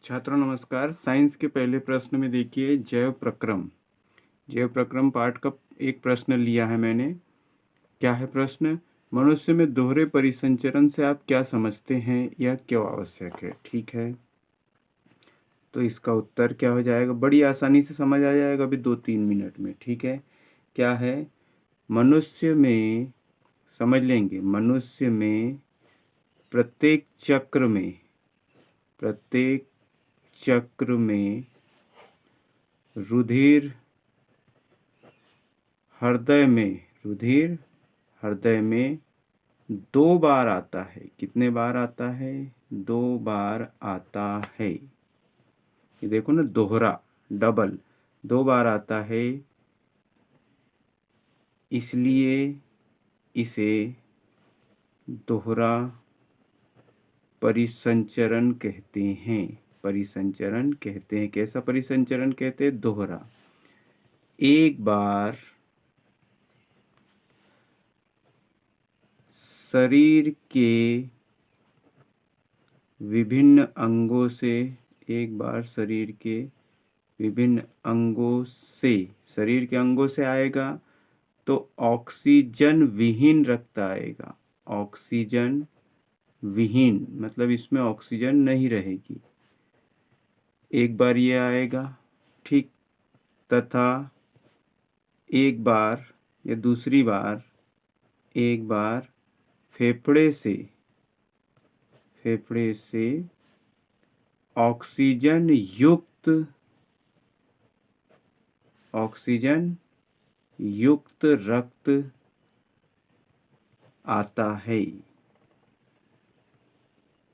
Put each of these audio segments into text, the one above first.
छात्रों नमस्कार। साइंस के पहले प्रश्न में देखिए जैव प्रक्रम पाठ का एक प्रश्न लिया है मैंने। क्या है प्रश्न? मनुष्य में दोहरे परिसंचरण से आप क्या समझते हैं या क्यों आवश्यक है? ठीक है, तो इसका उत्तर क्या हो जाएगा? बड़ी आसानी से समझ आ जाएगा अभी 2-3 मिनट में। ठीक है, क्या है? मनुष्य में, समझ लेंगे, मनुष्य में प्रत्येक चक्र में रुधिर हृदय में 2 बार आता है। कितने बार आता है? 2 बार आता है। ये देखो ना, दोहरा, डबल, 2 बार आता है, इसलिए इसे दोहरा परिसंचरण कहते हैं। कैसा परिसंचरण कहते हैं? दोहरा। एक बार शरीर के विभिन्न अंगों से शरीर के अंगों से आएगा तो ऑक्सीजन विहीन रक्त आएगा। ऑक्सीजन विहीन मतलब इसमें ऑक्सीजन नहीं रहेगी। एक बार ये आएगा, ठीक, तथा एक बार या दूसरी बार एक बार फेफड़े से ऑक्सीजन युक्त रक्त आता है।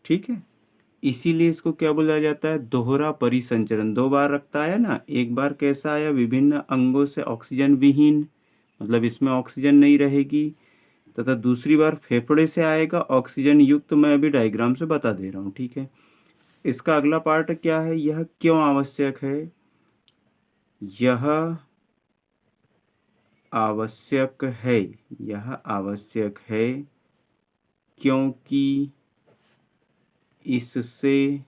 ठीक है, इसीलिए इसको क्या बोला जाता है? दोहरा परिसंचरण। 2 बार रक्त आया ना, एक बार कैसा आया? विभिन्न अंगों से ऑक्सीजन विहीन, मतलब इसमें ऑक्सीजन नहीं रहेगी, तथा दूसरी बार फेफड़े से आएगा ऑक्सीजन युक्त। मैं अभी डायग्राम से बता दे रहा हूँ। ठीक है, इसका अगला पार्ट क्या है? यह क्यों आवश्यक है? यह आवश्यक है क्योंकि इससे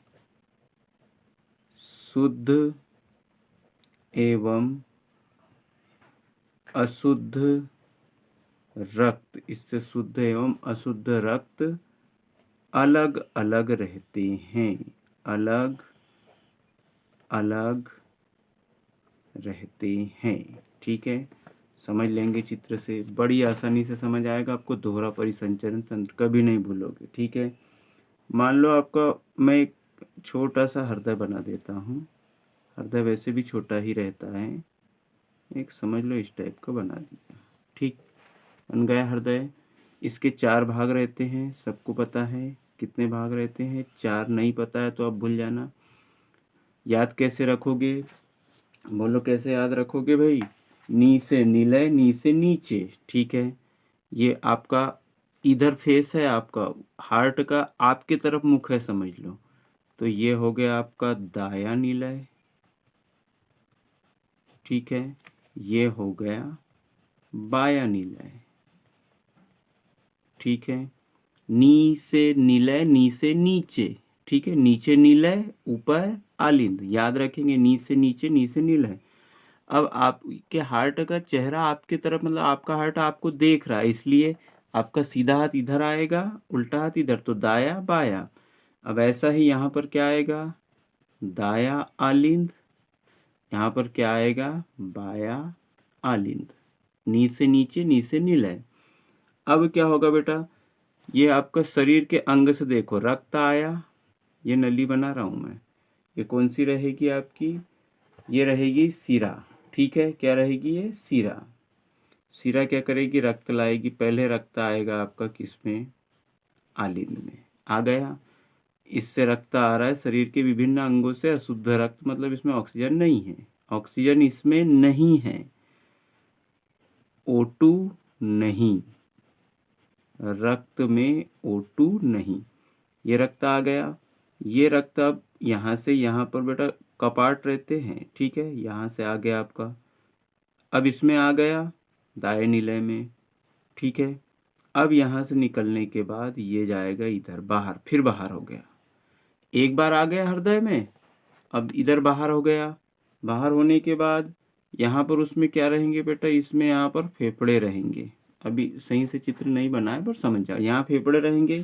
शुद्ध एवं अशुद्ध रक्त अलग अलग रहते हैं। ठीक है, समझ लेंगे चित्र से, बड़ी आसानी से समझ आएगा आपको। दोहरा परिसंचरण तंत्र कभी नहीं भूलोगे। ठीक है, मान लो आपका, मैं एक छोटा सा हृदय बना देता हूँ। हृदय वैसे भी छोटा ही रहता है, एक समझ लो इस टाइप का बना दिया। ठीक, बन गया हृदय। इसके 4 भाग रहते हैं, सबको पता है। कितने भाग रहते हैं? 4। नहीं पता है तो आप भूल जाना। याद कैसे रखोगे? बोलो, कैसे याद रखोगे भाई? नी से निलय, नी से नीचे। ठीक है, ये आपका इधर फेस है, आपका हार्ट का आपके तरफ मुख है, समझ लो। तो ये हो गया आपका दाया निलय। ठीक है, ये हो गया बाया निलय। ठीक है, नी से निलय, नी से नीचे। ठीक है, नीचे निलय, ऊपर आलिंद। याद रखेंगे, नी से नीचे, नी से निलय। अब आपके हार्ट का चेहरा आपके तरफ, मतलब आपका हार्ट आपको देख रहा है, इसलिए आपका सीधा हाथ इधर आएगा, उल्टा हाथ इधर, तो दाया बाया। अब ऐसा ही यहाँ पर क्या आएगा? दाया आलिंद। यहाँ पर क्या आएगा? बाया आलिंद। नी से नीचे, नी से निलय। अब क्या होगा बेटा? ये आपका शरीर के अंग से देखो, रक्त आया, ये नली बना रहा हूं मैं, ये कौन सी रहेगी आपकी? ये रहेगी शिरा। ठीक है, क्या रहेगी? ये शिरा। शिरा क्या करेगी? रक्त लाएगी। पहले रक्त आएगा आपका किसमें? आलिंद में। आ गया, इससे रक्त आ रहा है शरीर के विभिन्न अंगों से, अशुद्ध रक्त, मतलब इसमें ऑक्सीजन नहीं है। ऑक्सीजन इसमें नहीं है, O2 नहीं, रक्त में O2 नहीं। ये रक्त आ गया। ये रक्त अब यहाँ से यहाँ पर बेटा कपाट रहते हैं। ठीक है, यहाँ से आ गया आपका, अब इसमें आ गया दाएं निलय में। ठीक है, अब यहाँ से निकलने के बाद ये जाएगा इधर बाहर, फिर बाहर हो गया। एक बार आ गया हृदय में, अब इधर बाहर हो गया, बाहर होने के बाद यहाँ पर उसमें क्या रहेंगे बेटा, इसमें यहाँ पर फेफड़े रहेंगे। अभी सही से चित्र नहीं बना है पर समझ जाओ, यहाँ फेफड़े रहेंगे।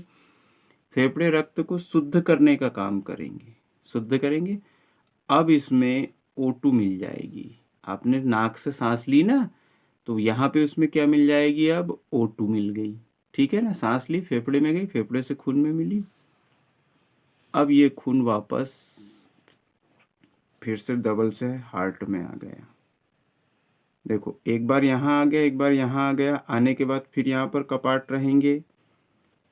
फेफड़े रक्त को शुद्ध करने का काम करेंगे, शुद्ध करेंगे। अब इसमें O2 मिल जाएगी। आपने नाक से सांस ली ना, तो यहाँ पे उसमें क्या मिल जाएगी, अब O2 मिल गई। ठीक है ना, सांस ली, फेफड़े में गई, फेफड़े से खून में मिली। अब ये खून वापस फिर से डबल से हार्ट में आ गया। देखो, एक बार यहाँ आ गया, एक बार यहाँ आ गया, आने के बाद फिर यहाँ पर कपाट रहेंगे।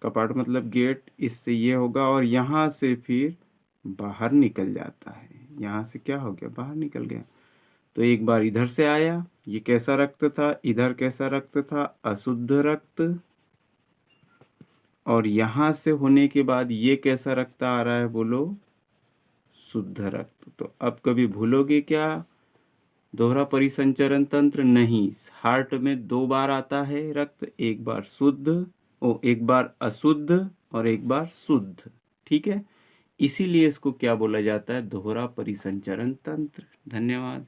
कपाट मतलब गेट, इससे ये होगा और यहाँ से फिर बाहर निकल जाता है। यहाँ से क्या हो गया, बाहर निकल गया। तो एक बार इधर से आया, ये कैसा रक्त था, इधर कैसा रक्त था, अशुद्ध रक्त। और यहाँ से होने के बाद ये कैसा रक्त आ रहा है, बोलो, शुद्ध रक्त। तो अब कभी भूलोगे क्या, दोहरा परिसंचरण तंत्र नहीं। हार्ट में 2 बार आता है रक्त, एक बार शुद्ध, एक बार अशुद्ध और एक बार शुद्ध। ठीक है, इसीलिए इसको क्या बोला जाता है, दोहरा परिसंचरण तंत्र। धन्यवाद।